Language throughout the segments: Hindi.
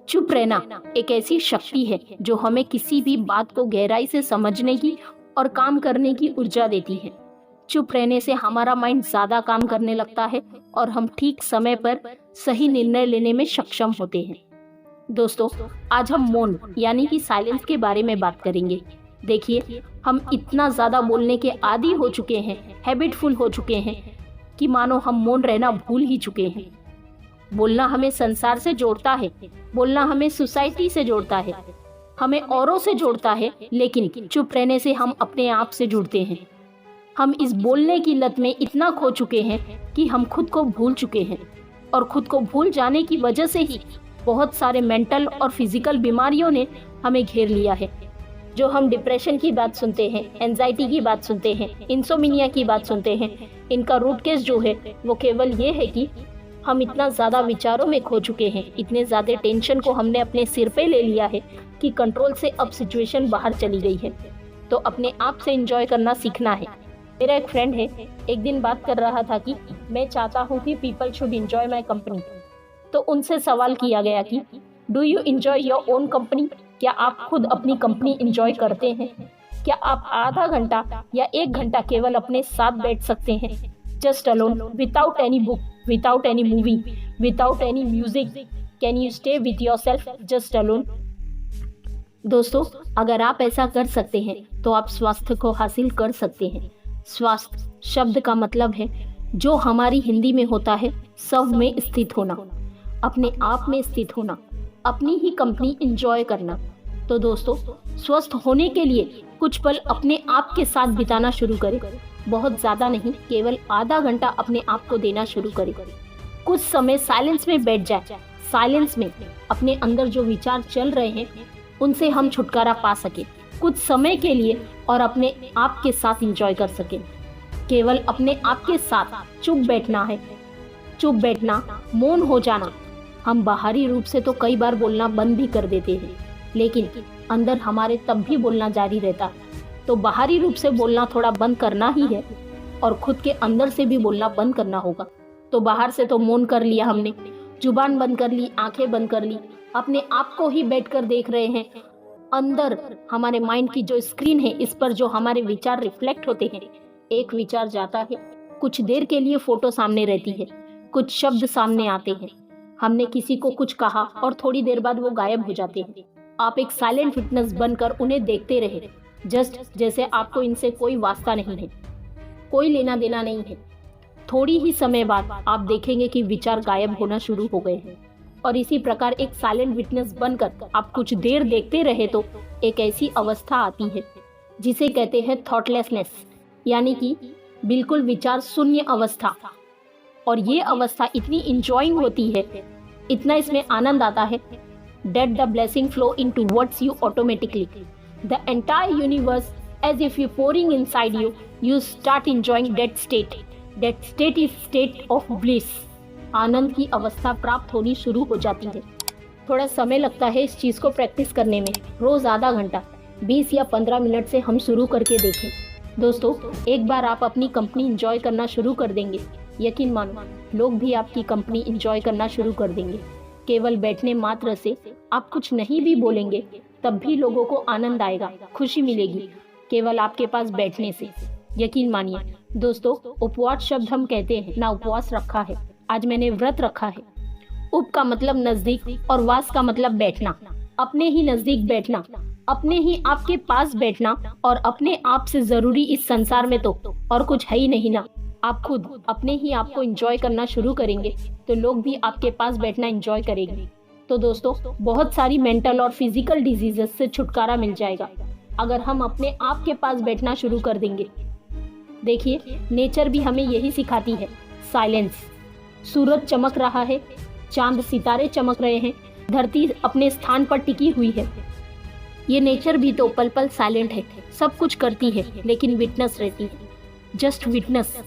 चुप रहना एक ऐसी शक्ति है जो हमें किसी भी बात को गहराई से समझने की और काम करने की ऊर्जा देती है। चुप रहने से हमारा माइंड ज्यादा काम करने लगता है और हम ठीक समय पर सही निर्णय लेने में सक्षम होते हैं। दोस्तों, आज हम मौन यानी कि साइलेंस के बारे में बात करेंगे। देखिए, हम इतना ज्यादा बोलने के आदी हो चुके हैं, हैबिटफुल हो चुके हैं कि मानो हम मौन रहना भूल ही चुके हैं। बोलना हमें संसार से जोड़ता है, बोलना हमें सोसाइटी से जोड़ता है, हमें औरों से जोड़ता है, लेकिन चुप रहने से हम अपने आप से जुड़ते हैं। हम इस बोलने की लत में इतना खो चुके हैं कि हम खुद को भूल चुके हैं और खुद को भूल जाने की वजह से ही बहुत सारे मेंटल और फिजिकल बीमारियों ने हमें घेर लिया है। जो हम डिप्रेशन की बात सुनते हैं, एंजाइटी की बात सुनते हैं, इंसोमिनिया की बात सुनते हैं, इनका रूट केस जो है वो केवल ये है कि हम इतना ज़्यादा विचारों में खो चुके हैं, इतने ज़्यादा टेंशन को हमने अपने सिर पे ले लिया है कि कंट्रोल से अब सिचुएशन बाहर चली गई है। तो अपने आप से एंजॉय करना सीखना है। मेरा एक फ्रेंड है, एक दिन बात कर रहा था कि मैं चाहता हूँ कि people should enjoy my company. तो उनसे सवाल किया गया कि do you enjoy your own company? क्या आप खुद अपनी कंपनी एंजॉय करते हैं? क्या आप आधा घंटा या 1 घंटा केवल अपने साथ बैठ सकते हैं, just alone, without any book, without any movie, without any music? Can you stay with yourself just alone? दोस्तों, अगर आप ऐसा कर सकते हैं तो आप स्वास्थ्य को हासिल कर सकते हैं। स्वास्थ्य शब्द का मतलब है जो हमारी हिंदी में होता है सब में स्थित होना, अपने आप में स्थित होना, अपनी ही कंपनी एंजॉय करना। तो दोस्तों, स्वस्थ होने के लिए कुछ पल अपने आप के साथ बिताना शुरू करें। बहुत ज़्यादा नहीं, केवल आधा घंटा अपने आप को देना शुरू करें। कुछ समय साइलेंस में बैठ जाए। साइलेंस में अपने अंदर जो विचार चल रहे हैं उनसे हम छुटकारा पा सके कुछ समय के लिए और अपने आप के साथ एंजॉय कर सके। केवल अपने आप के साथ चुप बैठना है। चुप बैठना, मौन हो जाना। हम बाहरी रूप से तो कई बार बोलना बंद भी कर देते हैं, लेकिन अंदर हमारे तब भी बोलना जारी रहता है। तो बाहरी रूप से बोलना थोड़ा बंद करना ही है और खुद के अंदर से भी बोलना बंद करना होगा। तो बाहर से तो मौन कर लिया हमने, जुबान बंद कर ली, आंखें बंद कर ली, अपने आप को ही बैठकर देख रहे हैं। अंदर हमारे माइंड की जो स्क्रीन है, इस पर जो हमारे विचार रिफ्लेक्ट होते हैं, एक विचार जाता है, कुछ देर के लिए फोटो सामने रहती है, कुछ शब्द सामने आते हैं, हमने किसी को कुछ कहा और थोड़ी देर बाद वो गायब हो जाते हैं। आप एक साइलेंट विटनेस बनकर उन्हें देखते रहे, जस्ट जैसे आपको इनसे कोई वास्ता नहीं है, कोई लेना देना नहीं है। थोड़ी ही समय बाद आप देखेंगे कि विचार गायब होना शुरू हो गए हैं। और इसी प्रकार एक साइलेंट विटनेस बनकर आप कुछ देर देखते रहे तो एक ऐसी अवस्था आती है जिसे कहते हैं थॉटलेसनेस, यानी कि बिल्कुल विचार शून्य अवस्था। और ये अवस्था इतनी इंजॉइंग होती है, इतना इसमें आनंद आता है, that the blessing flow into towards you automatically. The entire universe as if you pouring inside you, you start enjoying that state. That state is state of bliss. आनंद की अवस्था प्राप्त होनी शुरू हो जाती है। थोड़ा समय लगता है इस चीज़ को प्रैक्टिस करने में। रोज़ आधा घंटा, 20 या 15 मिनट से हम शुरू करके देखें। दोस्तों, एक बार आप अपनी कंपनी एंजॉय करना शुरू कर देंगे, यकीन मानो लोग भी आपकी कंपनी एंजॉय करना शुरू कर देंगे। केवल बैठने मात्र से आप कुछ नहीं भी बोलेंगे तब भी लोगों को आनंद आएगा, खुशी मिलेगी केवल आपके पास बैठने से। यकीन मानिए दोस्तों, उपवास शब्द हम कहते हैं ना, उपवास रखा है, आज मैंने व्रत रखा है। उप का मतलब नजदीक और वास का मतलब बैठना, अपने ही नजदीक बैठना, अपने ही आपके पास बैठना। और अपने आप से जरूरी इस संसार में तो और कुछ है ही नहीं ना। आप खुद अपने ही आप को एंजॉय करना शुरू करेंगे तो लोग भी आपके पास बैठना एंजॉय करेंगे। तो दोस्तों, बहुत सारी मेंटल और फिजिकल डिजीजेस से छुटकारा मिल जाएगा अगर हम अपने आप के पास बैठना शुरू कर देंगे। देखिए, नेचर भी हमें यही सिखाती है, साइलेंस। सूरज चमक रहा है, चांद सितारे चमक रहे हैं, धरती अपने स्थान पर टिकी हुई है। ये नेचर भी तो पल पल साइलेंट है, सब कुछ करती है लेकिन विटनेस रहती है, जस्ट विटनेस।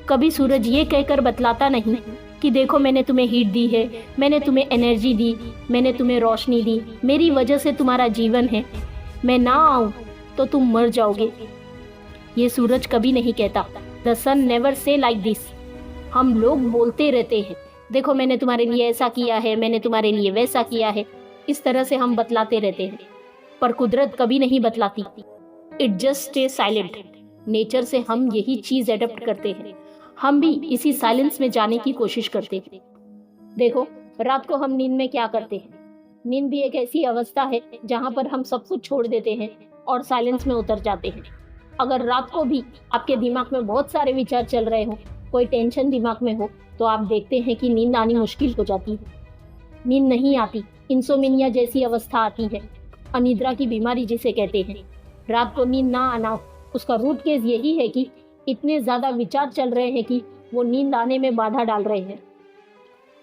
कभी सूरज ये कहकर बतलाता नहीं कि देखो मैंने तुम्हें हीट दी है, मैंने तुम्हें एनर्जी दी, मैंने तुम्हें रोशनी दी, मेरी वजह से तुम्हारा जीवन है, मैं ना आऊँ तो तुम मर जाओगे। ये सूरज कभी नहीं कहता। The sun never say like this. हम लोग बोलते रहते हैं, देखो मैंने तुम्हारे लिए ऐसा किया है, मैंने तुम्हारे लिए वैसा किया है, इस तरह से हम बतलाते रहते हैं, पर कुदरत कभी नहीं बतलाती। It just stay silent. Nature से हम यही चीज एडप्ट करते हैं। हम भी इसी साइलेंस में जाने की कोशिश करते हैं। देखो, रात को हम नींद में क्या करते हैं। नींद भी एक ऐसी अवस्था है जहाँ पर हम सब कुछ छोड़ देते हैं और साइलेंस में उतर जाते हैं। अगर रात को भी आपके दिमाग में बहुत सारे विचार चल रहे हो, कोई टेंशन दिमाग में हो, तो आप देखते हैं कि नींद आनी मुश्किल हो जाती है। नींद नहीं आती, इंसोमेनिया जैसी अवस्था आती है, अनिद्रा की बीमारी जिसे कहते हैं। रात को नींद ना आना, उसका रूट केस यही है कि इतने ज़्यादा विचार चल रहे हैं कि वो नींद आने में बाधा डाल रहे हैं।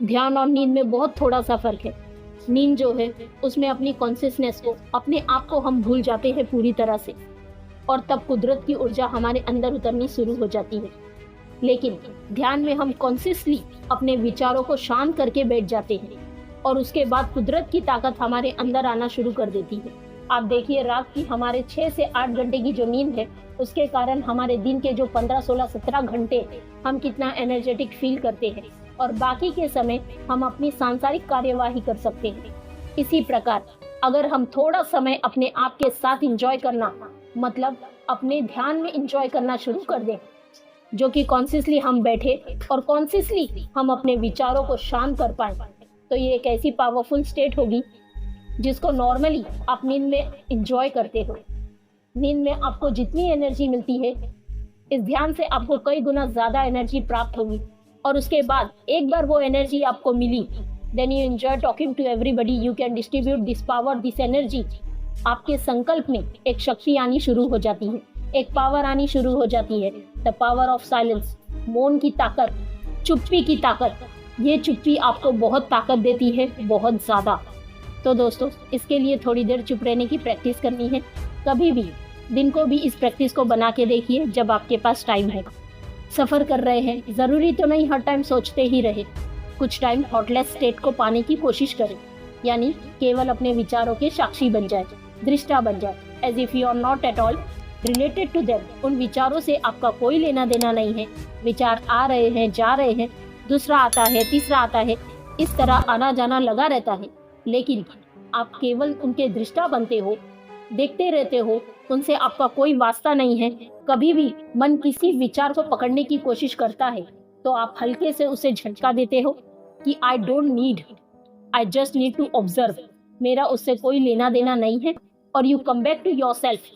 ध्यान और नींद में बहुत थोड़ा सा फर्क है। नींद जो है उसमें अपनी कॉन्शियसनेस को, अपने आप को हम भूल जाते हैं पूरी तरह से, और तब कुदरत की ऊर्जा हमारे अंदर उतरनी शुरू हो जाती है। लेकिन ध्यान में हम कॉन्शियसली अपने विचारों को शांत करके बैठ जाते हैं और उसके बाद कुदरत की ताकत हमारे अंदर आना शुरू कर देती है। आप देखिए, रात की हमारे 6 से 8 घंटे की जो नींद है, उसके कारण हमारे दिन के जो 15, 16, 17 घंटे हम कितना एनर्जेटिक फील करते हैं और बाकी के समय हम अपनी सांसारिक कार्यवाही कर सकते हैं। इसी प्रकार अगर हम थोड़ा समय अपने आप के साथ एंजॉय करना, मतलब अपने ध्यान में एंजॉय करना शुरू कर दें, जो कि कॉन्शियसली हम बैठे और कॉन्शियसली हम अपने विचारों को शांत कर पाएं, तो ये एक ऐसी पावरफुल स्टेट होगी जिसको नॉर्मली आप नींद में एंजॉय करते हो। नींद में आपको जितनी एनर्जी मिलती है, इस ध्यान से आपको कई गुना ज़्यादा एनर्जी प्राप्त होगी। और उसके बाद एक बार वो एनर्जी आपको मिली, then you enjoy talking to everybody, you can distribute this power, this energy. आपके संकल्प में एक शक्ति आनी शुरू हो जाती है, एक पावर आनी शुरू हो जाती है। द पावर ऑफ साइलेंस, मौन की ताकत, चुप्पी की ताकत। ये चुप्पी आपको बहुत ताकत देती है, बहुत ज़्यादा। तो दोस्तों, इसके लिए थोड़ी देर चुप रहने की प्रैक्टिस करनी है। कभी भी दिन को भी इस प्रैक्टिस को बना के देखिए जब आपके पास टाइम है। सफ़र कर रहे हैं, ज़रूरी तो नहीं हर टाइम सोचते ही रहे। कुछ टाइम थॉटलेस स्टेट को पाने की कोशिश करें, यानी केवल अपने विचारों के साक्षी बन जाए, दृष्टा बन जाए, as if you are not at all related to them. उन विचारों से आपका कोई लेना देना नहीं है। विचार आ रहे हैं, जा रहे हैं, दूसरा आता है, तीसरा आता है, इस तरह आना जाना लगा रहता है, लेकिन आप केवल उनके दृष्टा बनते हो, देखते रहते हो, उनसे आपका कोई वास्ता नहीं है। कभी भी मन किसी विचार को पकड़ने की कोशिश करता है तो आप हल्के से उसे झटका देते हो कि I don't need, I just need to observe, मेरा उससे कोई लेना देना नहीं है। और you come back to yourself,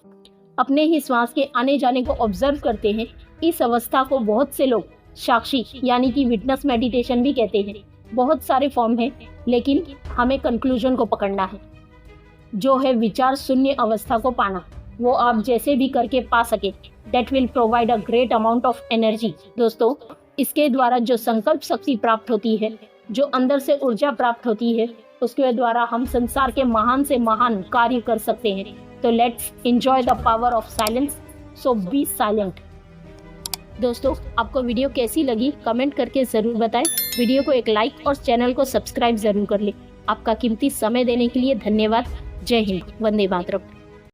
अपने ही श्वास के आने जाने को ऑब्जर्व करते हैं। इस अवस्था को बहुत से लोग साक्षी यानी कि विटनेस मेडिटेशन भी कहते हैं। बहुत सारे फॉर्म हैं, लेकिन हमें कंक्लूजन को पकड़ना है, जो है विचार शून्य अवस्था को पाना। वो आप जैसे भी करके पा सके, that will provide a great amount of energy. दोस्तों, इसके द्वारा जो संकल्प शक्ति प्राप्त होती है, जो अंदर से ऊर्जा प्राप्त होती है, उसके द्वारा हम संसार के महान से महान कार्य कर सकते हैं। तो let's enjoy the power of silence, so be silent. दोस्तों, आपको वीडियो कैसी लगी कमेंट करके ज़रूर बताएं। वीडियो को एक लाइक और चैनल को सब्सक्राइब ज़रूर कर लें। आपका कीमती समय देने के लिए धन्यवाद। जय हिंद, वंदे मातरम।